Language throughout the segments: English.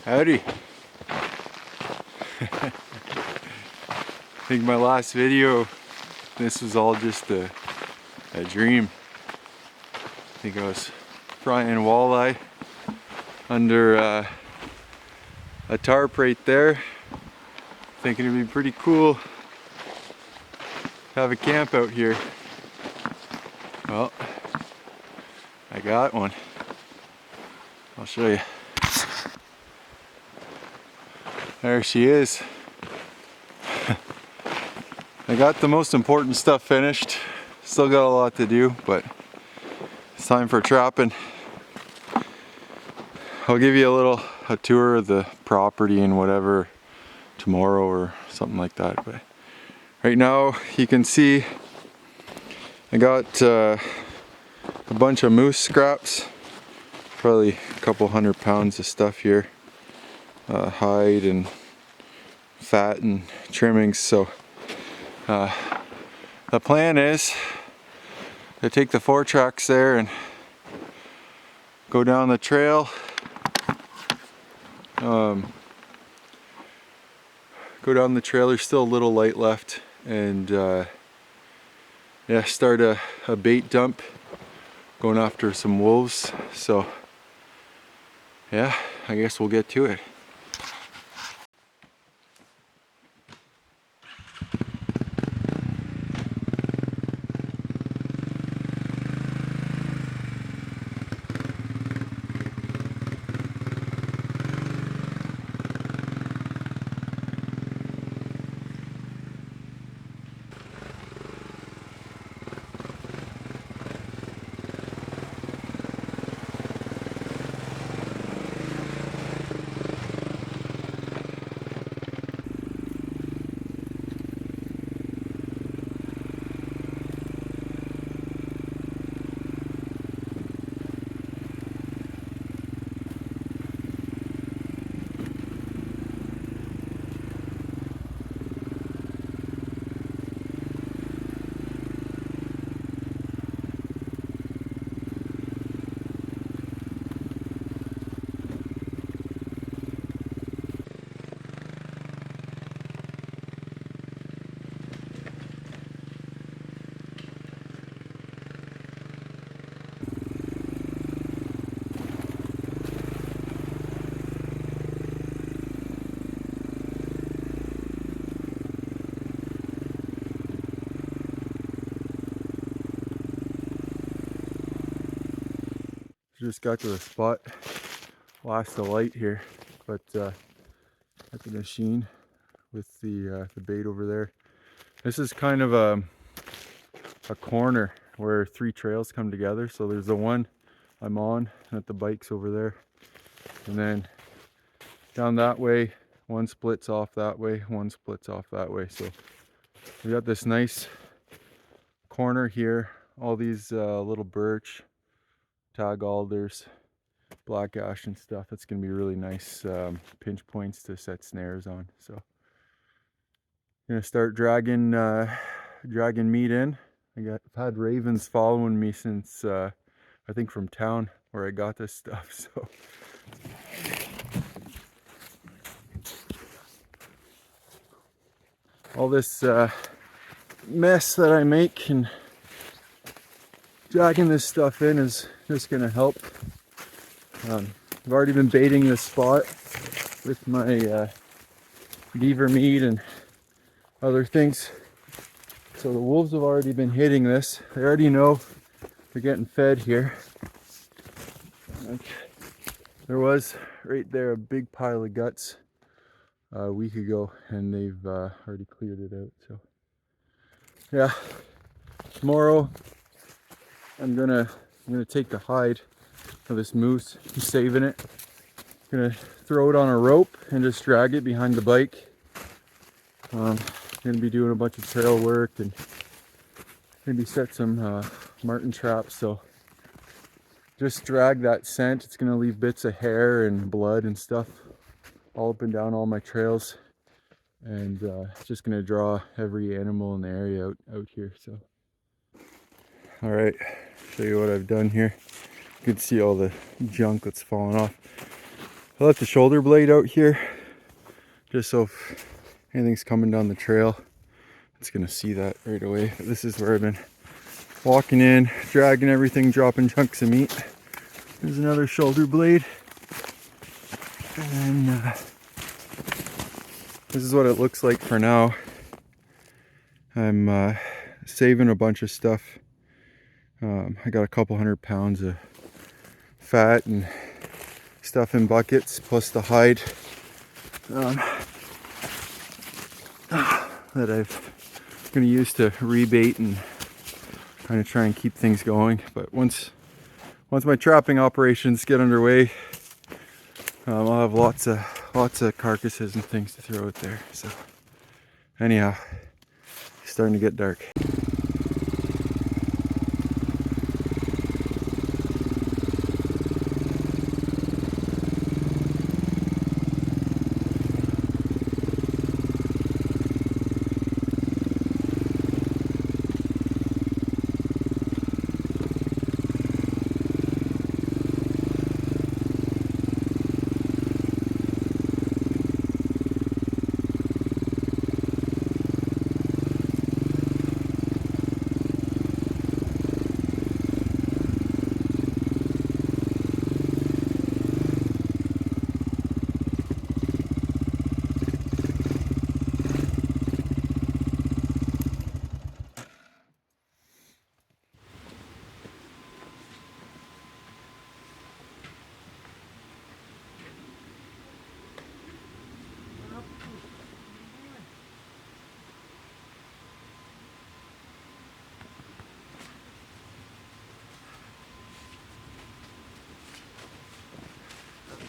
Howdy. I think my last video, this was all just a dream. I think I was frying walleye under a tarp right there. Thinking it'd be pretty cool to have a camp out here. Well, I got one. I'll show you. There she is. I got the most important stuff finished. Still got a lot to do, but it's time for trapping. I'll give you a tour of the property and whatever tomorrow or something like that. But right now you can see I got a bunch of moose scraps, probably a couple 100 pounds of stuff here. Hide and fat and trimmings. So the plan is to take the 4-tracks there and go down the trail, there's still a little light left, and yeah, start a bait dump going after some wolves. So yeah, I guess we'll get to it. Just got to the spot, lost the light here, but at the machine with the bait over there. This is kind of a corner where 3 trails come together. So there's the one I'm on at the bike's over there, and then down that way, one splits off that way, one splits off that way. So we got this nice corner here, all these little birch, tag alders, black ash and stuff. It's gonna be really nice pinch points to set snares on. So I'm gonna start dragging meat in. I've had ravens following me since I think from town where I got this stuff. So all this mess that I make and dragging this stuff in is just gonna help. I've already been baiting this spot with my beaver meat and other things. So the wolves have already been hitting this. They already know they're getting fed here. Like, there was right there a big pile of guts a week ago, and they've already cleared it out. So yeah, tomorrow I'm gonna take the hide of this moose. I'm saving it. I'm gonna throw it on a rope and just drag it behind the bike. Gonna be doing a bunch of trail work and maybe set some marten traps. So just drag that scent. It's gonna leave bits of hair and blood and stuff all up and down all my trails, and it's just gonna draw every animal in the area out here. So all right, show you what I've done here. You can see all the junk that's fallen off. I left the shoulder blade out here just so if anything's coming down the trail, it's gonna see that right away. But this is where I've been walking in, dragging everything, dropping chunks of meat. There's another shoulder blade. And this is what it looks like for now. I'm saving a bunch of stuff. I got a couple 100 pounds of fat and stuff in buckets, plus the hide that I'm going to use to rebait and kind of try and keep things going. But once my trapping operations get underway, I'll have lots of carcasses and things to throw out there. So anyhow, it's starting to get dark.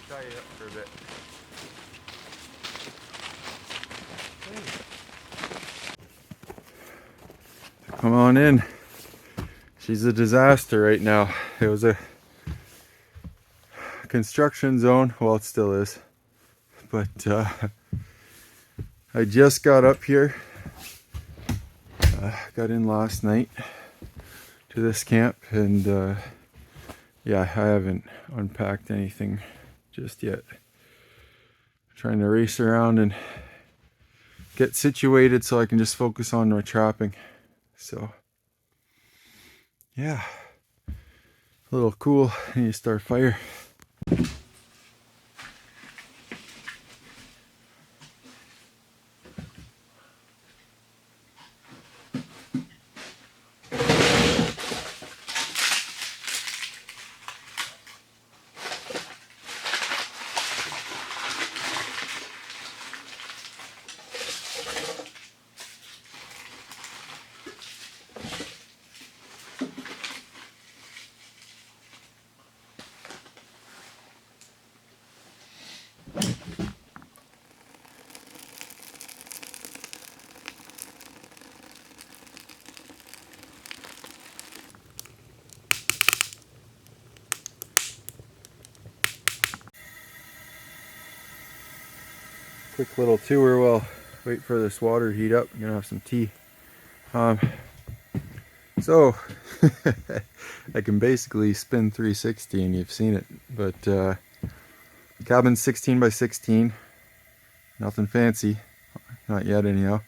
Tie it up for a bit. Come on in. She's a disaster right now. It was a construction zone. Well, it still is. But I just got up here. Got in last night to this camp, and yeah, I haven't unpacked anything just yet. I'm trying to race around and get situated so I can just focus on my trapping. So yeah, a little cool. I need to start fire. Quick little tour while wait for this water to heat up. I'm gonna have some tea. So I can basically spin 360 and you've seen it, but cabin's 16 by 16, nothing fancy, not yet anyhow.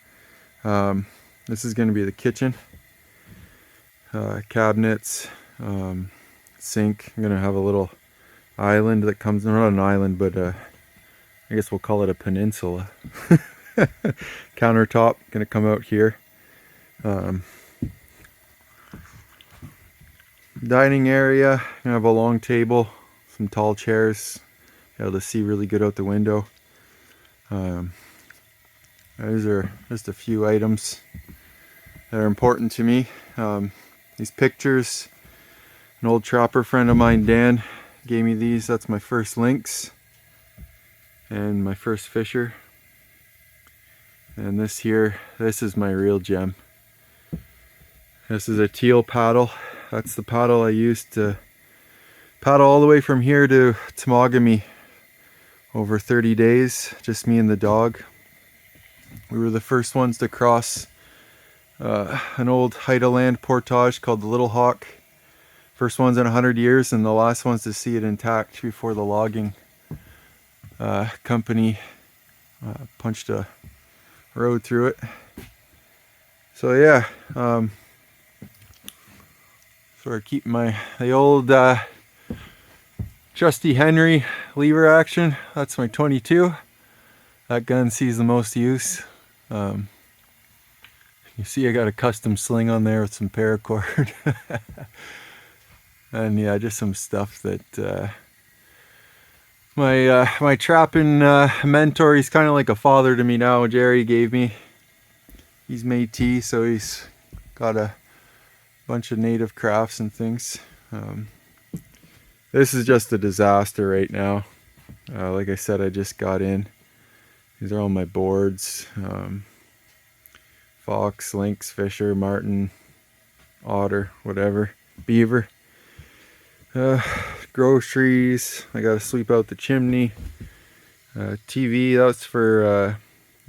This is going to be the kitchen, cabinets, sink. I'm going to have a little island that comes, not an island, but I guess we'll call it a peninsula. Countertop going to come out here. Dining area, gonna have a long table, some tall chairs, be able to see really good out the window. Those are just a few items that are important to me. These pictures, an old trapper friend of mine, Dan, gave me these. That's my first lynx and my first fisher. And this here, this is my real gem. This is a teal paddle. That's the paddle I used to paddle all the way from here to Temagami over 30 days, just me and the dog. We were the first ones to cross an old Haida land portage called the Little Hawk. First ones in 100 years and the last ones to see it intact before the logging company punched a road through it. So yeah, sort of keep the old trusty Henry lever action. That's my 22. That gun sees the most use. You see I got a custom sling on there with some paracord. And yeah, just some stuff that my trapping mentor, he's kind of like a father to me now. Jerry gave me. He's Métis, so he's got a bunch of native crafts and things. This is just a disaster right now. Like I said, I just got in. These are all my boards. Fox, lynx, fisher, martin, otter, whatever, beaver. Groceries. I gotta sweep out the chimney. TV, that's for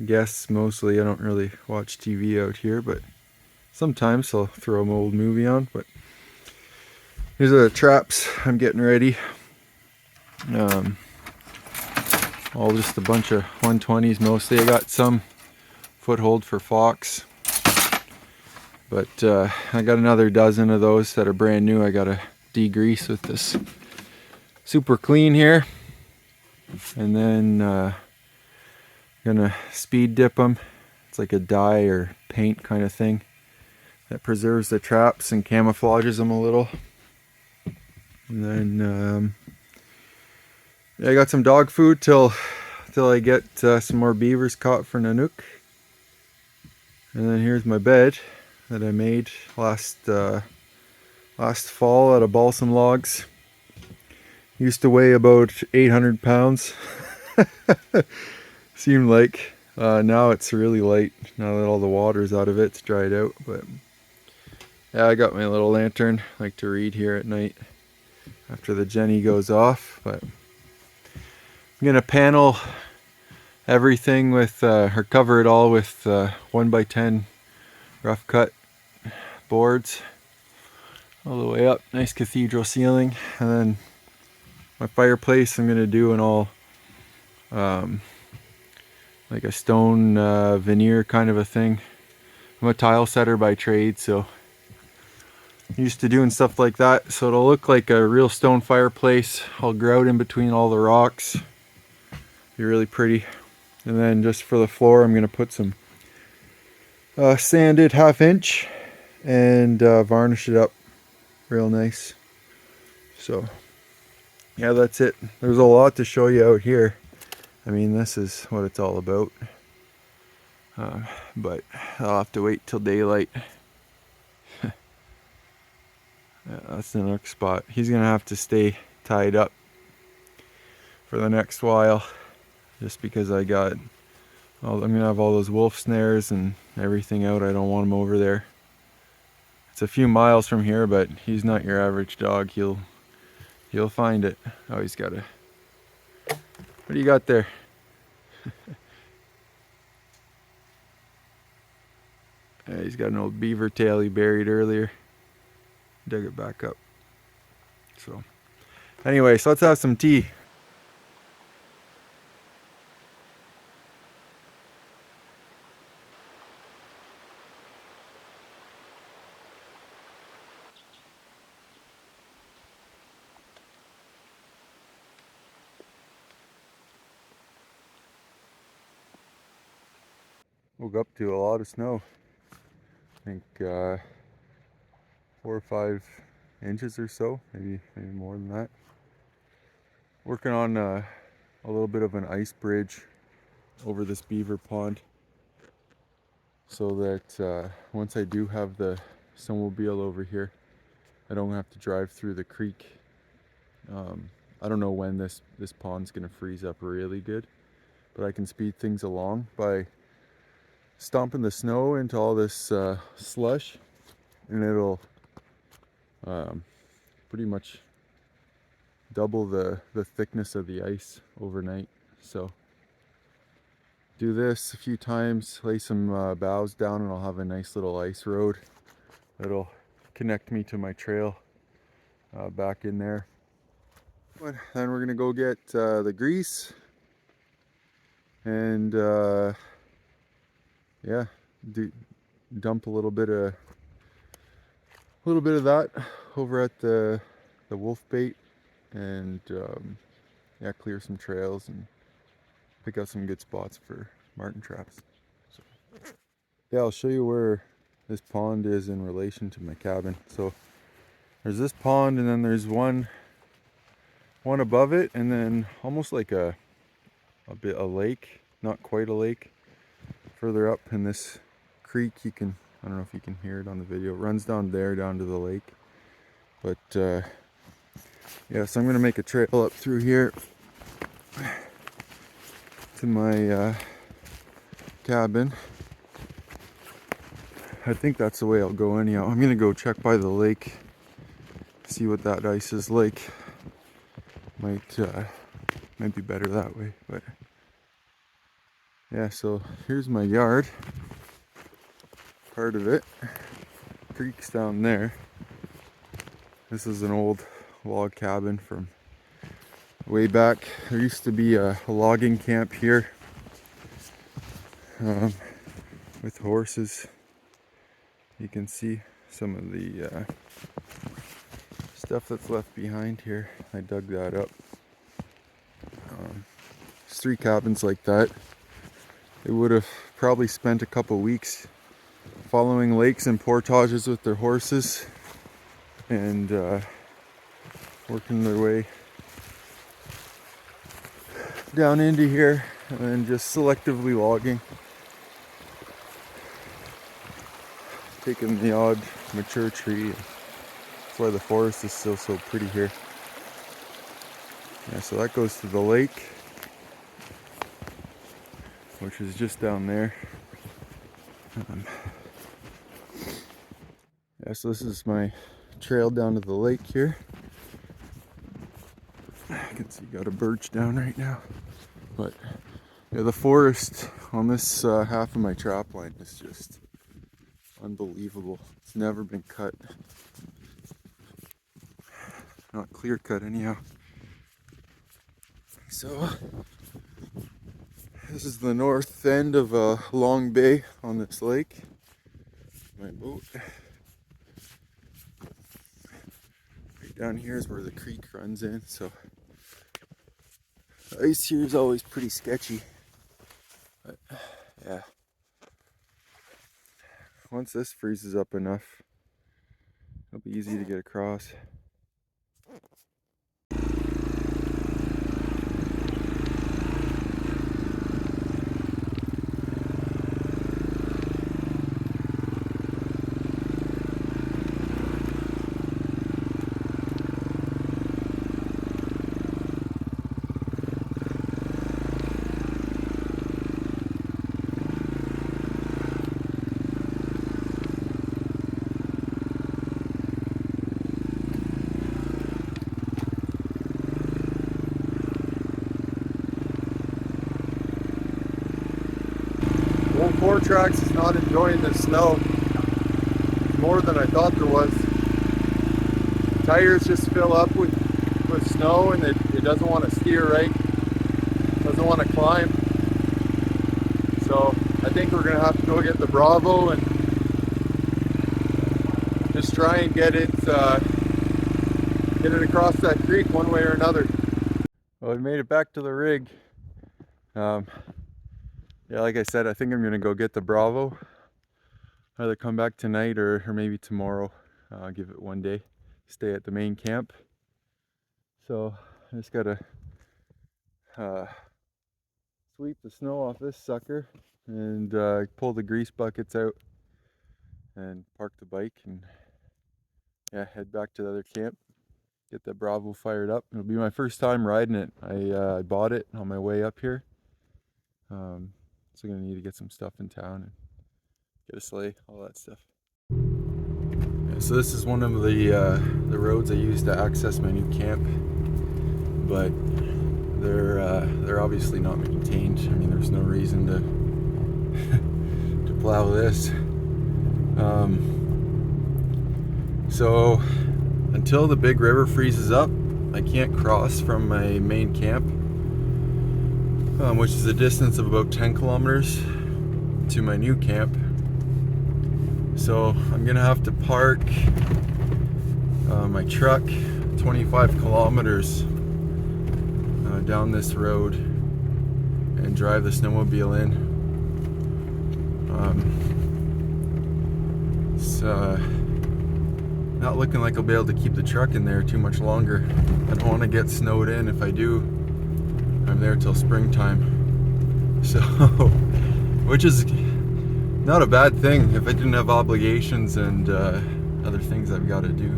guests mostly. I don't really watch TV out here, but sometimes I'll throw an old movie on. But here's the traps I'm getting ready. All just a bunch of 120s mostly. I got some foothold for fox, but I got another dozen of those that are brand new. I gotta degrease with this super clean here, and then gonna speed dip them. It's like a dye or paint kind of thing that preserves the traps and camouflages them a little. And then yeah, I got some dog food till I get some more beavers caught for Nanook. And then here's my bed that I made last fall out of balsam logs. Used to weigh about 800 pounds. Seemed like now it's really light. Now that all the water's out of it, it's dried out. But yeah, I got my little lantern. I like to read here at night after the Jenny goes off. But I'm gonna panel everything with, or cover it all with 1x10 rough cut boards all the way up. Nice cathedral ceiling. And then my fireplace I'm gonna do an all like a stone veneer kind of a thing. I'm a tile setter by trade, so I'm used to doing stuff like that. So it'll look like a real stone fireplace. I'll grout in between all the rocks. Be really pretty. And then just for the floor, I'm gonna put some sanded 1/2 inch and varnish it up real nice. So yeah, that's it. There's a lot to show you out here. I mean, this is what it's all about. But I'll have to wait till daylight. Yeah, that's the next spot. He's gonna have to stay tied up for the next while, just because I'm gonna have all those wolf snares and everything out. I don't want him over there. It's a few miles from here, but he's not your average dog. He'll find it. Oh, he's got a... What do you got there? Yeah, he's got an old beaver tail he buried earlier. Dug it back up. So anyway, so let's have some tea. Woke up to a lot of snow. I think 4 or 5 inches or so, maybe more than that. Working on a little bit of an ice bridge over this beaver pond, so that once I do have the snowmobile over here, I don't have to drive through the creek. I don't know when this pond's gonna freeze up really good, but I can speed things along by stomping the snow into all this slush, and it'll pretty much double the thickness of the ice overnight. So do this a few times, lay some boughs down, and I'll have a nice little ice road that'll connect me to my trail back in there. But then we're gonna go get the grease, and yeah, dump a little bit of that over at the wolf bait, and yeah, clear some trails and pick out some good spots for marten traps. So, yeah, I'll show you where this pond is in relation to my cabin. So there's this pond, and then there's one above it, and then almost like a lake, not quite a lake, further up in this creek. I don't know if you can hear it on the video, it runs down there down to the lake. But yeah, so I'm gonna make a trail up through here to my cabin. I think that's the way I'll go anyhow. I'm gonna go check by the lake, see what that ice is like. Might be better that way. But yeah, so here's my yard, part of it. Creek's down there. This is an old log cabin from way back. There used to be a logging camp here with horses. You can see some of the stuff that's left behind here. I dug that up. There's 3 cabins like that. They would have probably spent a couple weeks following lakes and portages with their horses and working their way down into here, and then just selectively logging, taking the odd mature tree. That's why the forest is still so pretty here. Yeah, so that goes to the lake, which is just down there. Yeah, so this is my trail down to the lake here. I can see got a birch down right now. But yeah, the forest on this half of my trap line is just unbelievable. It's never been cut. Not clear cut anyhow. So this is the north end of Long Bay on this lake. My boat. Right down here is where the creek runs in, so the ice here is always pretty sketchy. But yeah, once this freezes up enough, it'll be easy to get across. Old 4Trax is not enjoying the snow more than I thought there was. Tires just fill up with snow, and it doesn't want to steer right, doesn't want to climb. So I think we're gonna have to go get the Bravo and just try and get it across that creek one way or another. Well, we made it back to the rig. Yeah, like I said, I think I'm gonna go get the Bravo. Either come back tonight or maybe tomorrow. Give it one day. Stay at the main camp. So I just gotta sweep the snow off this sucker and pull the grease buckets out and park the bike, and yeah, head back to the other camp. Get the Bravo fired up. It'll be my first time riding it. I bought it on my way up here. So I'm gonna need to get some stuff in town and get a sleigh, all that stuff. Yeah, so this is one of the roads I use to access my new camp, but they're obviously not maintained. I mean, there's no reason to plow this. So until the big river freezes up, I can't cross from my main camp which is a distance of about 10 kilometers to my new camp. So I'm gonna have to park my truck 25 kilometers down this road and drive the snowmobile in. It's not looking like I'll be able to keep the truck in there too much longer. I don't want to get snowed in. If I do, I'm there till springtime. So, which is not a bad thing if I didn't have obligations and other things I've got to do.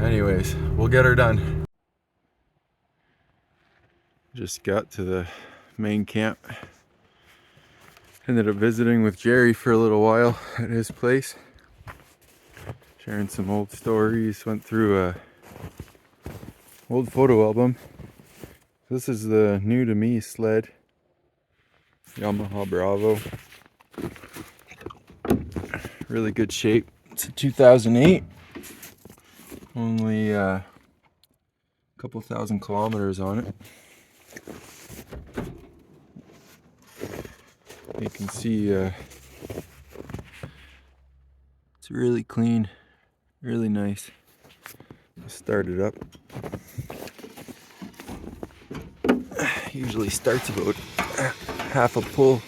Anyways, we'll get her done. Just got to the main camp. Ended up visiting with Jerry for a little while at his place. Sharing some old stories, went through a old photo album. This is the new to me sled, Yamaha Bravo. Really good shape. It's a 2008. Only a couple thousand kilometers on it. You can see it's really clean, really nice. Start it up. Usually starts about half a pull.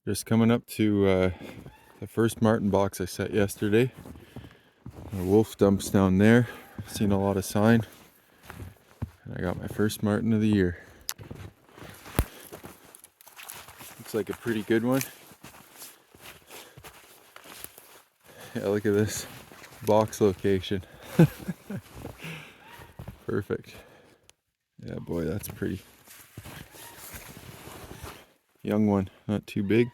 Just coming up to the first marten box I set yesterday. The wolf dumps down there. Seen a lot of sign. And I got my first marten of the year. Looks like a pretty good one. Yeah, look at this box location. Perfect. Yeah, boy, that's pretty. Young one, not too big.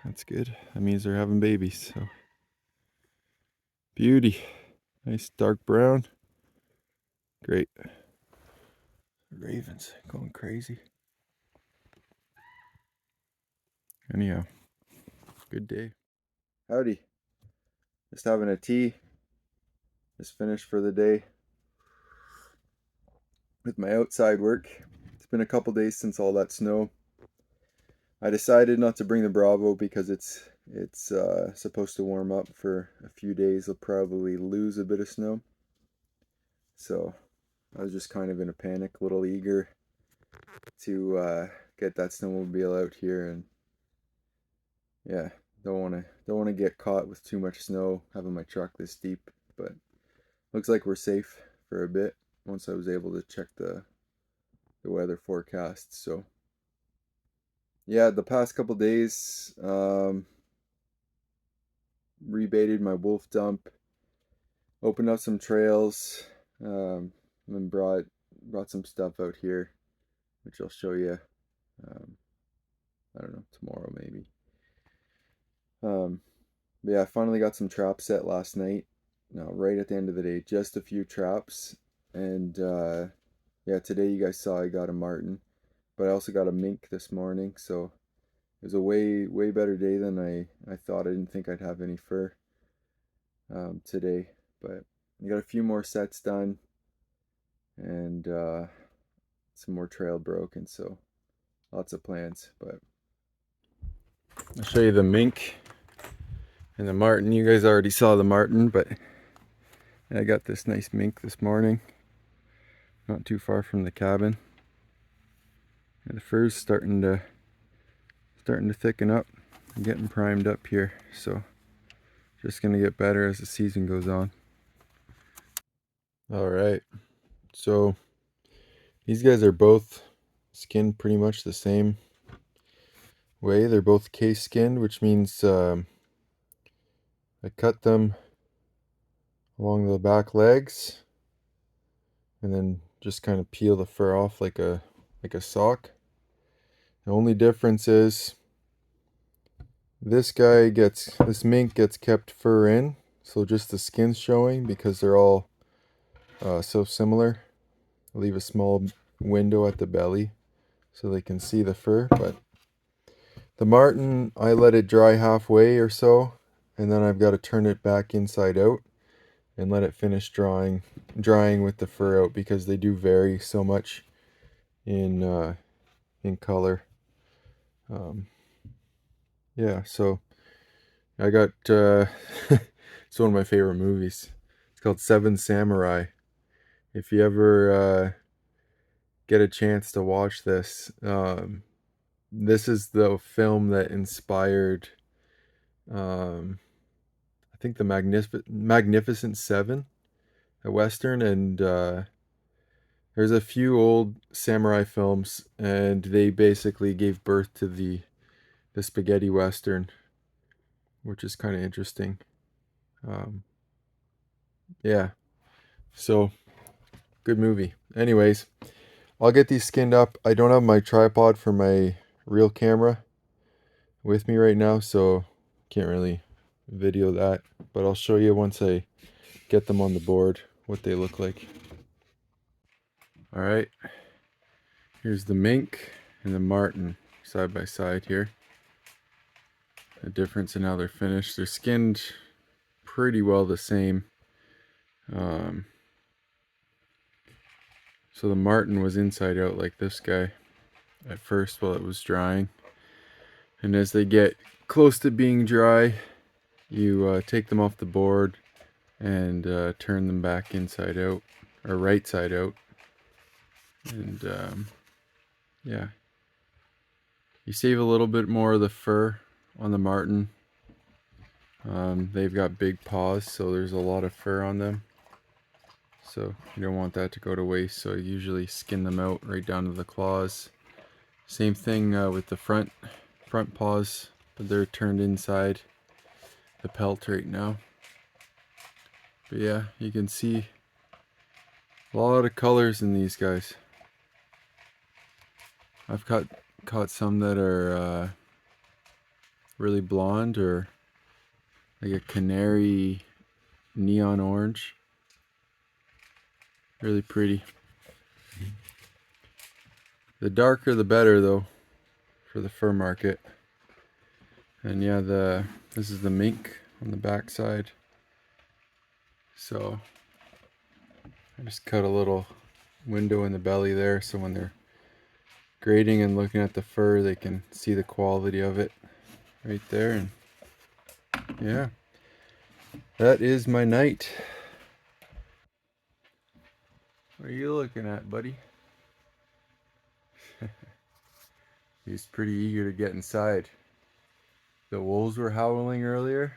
That's good. That means they're having babies. So beauty. Nice dark brown. Great. Ravens going crazy. Anyhow, good day. Howdy. Just having a tea. Just finished for the day with my outside work. It's been a couple days since all that snow. I decided not to bring the Bravo because it's supposed to warm up for a few days. I'll probably lose a bit of snow. So I was just kind of in a panic, a little eager to get that snowmobile out here, and yeah, don't want to get caught with too much snow having my truck this deep. But looks like we're safe for a bit once I was able to check the weather forecast. So yeah, the past couple days rebaited my wolf dump, opened up some trails, and brought some stuff out here, which I'll show you. I don't know, tomorrow maybe. But yeah, I finally got some traps set last night. Now, right at the end of the day, just a few traps, and yeah, today you guys saw I got a marten, but I also got a mink this morning, so it was a way better day than I thought. I didn't think I'd have any fur today, but I got a few more sets done, and some more trail broken, so lots of plans. But I'll show you the mink and the marten. You guys already saw the marten, but I got this nice mink this morning, not too far from the cabin. And the fur's starting to thicken up. I'm getting primed up here, so just gonna get better as the season goes on. All right, so these guys are both skinned pretty much the same way. They're both case skinned, which means I cut them along the back legs and then just kind of peel the fur off like a sock. The only difference is this mink gets kept fur in, so just the skin's showing because they're all so similar. I leave a small window at the belly so they can see the fur, but the marten, I let it dry halfway or so, and then I've got to turn it back inside out and let it finish drying with the fur out, because they do vary so much in color. Yeah, so I got it's one of my favorite movies. It's called Seven Samurai. If you ever get a chance to watch this, this is the film that inspired I think the Magnificent Seven, a western, and there's a few old samurai films, and they basically gave birth to the spaghetti western, which is kind of interesting. Yeah, so good movie. Anyways, I'll get these skinned up. I don't have my tripod for my real camera with me right now, so can't really video that, but I'll show you once I get them on the board what they look like. All right, here's the mink and the marten side by side here. The difference in how they're finished. They're skinned pretty well the same. So the marten was inside out like this guy at first while it was drying, and as they get close to being dry, you take them off the board and turn them back inside out, or right side out, and yeah, you save a little bit more of the fur on the marten. They've got big paws, so there's a lot of fur on them, so you don't want that to go to waste, so I usually skin them out right down to the claws. Same thing with the front paws, but they're turned inside the pelt right now. But yeah, you can see a lot of colors in these guys. I've caught some that are really blonde, or like a canary neon orange. Really pretty. The darker the better though for the fur market. And yeah, this is the mink on the back side. So I just cut a little window in the belly there, so when they're grading and looking at the fur, they can see the quality of it right there. And yeah, that is my night. What are you looking at, buddy? He's pretty eager to get inside. The wolves were howling earlier.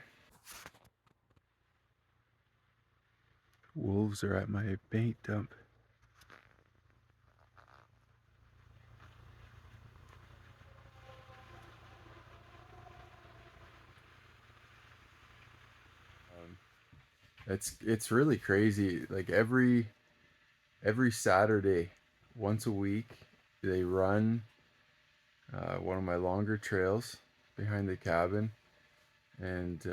Wolves are at my bait dump. It's really crazy. Like every Saturday, once a week, they run one of my longer trails behind the cabin, and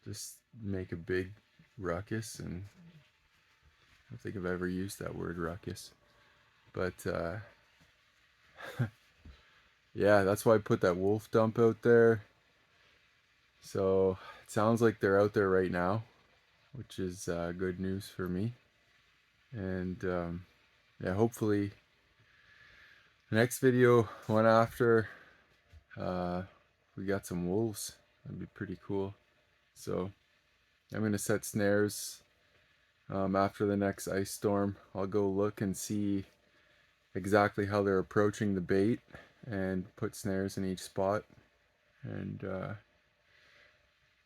just make a big ruckus. And I don't think I've ever used that word ruckus, but yeah, that's why I put that wolf dump out there. So it sounds like they're out there right now, which is good news for me. And yeah, hopefully the next video, one after, we got some wolves. That'd be pretty cool. So I'm gonna set snares after the next ice storm. I'll go look and see exactly how they're approaching the bait and put snares in each spot and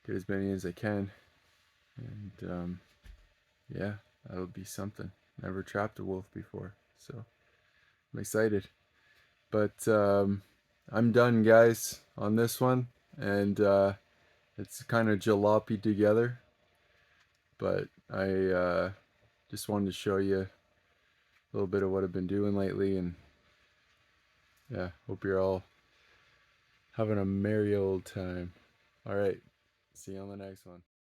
get as many as I can. And yeah, that'll be something. Never trapped a wolf before, so I'm excited. But I'm done, guys, on this one, and it's kind of jalopy together. But I just wanted to show you a little bit of what I've been doing lately, and yeah, hope you're all having a merry old time. All right, see you on the next one.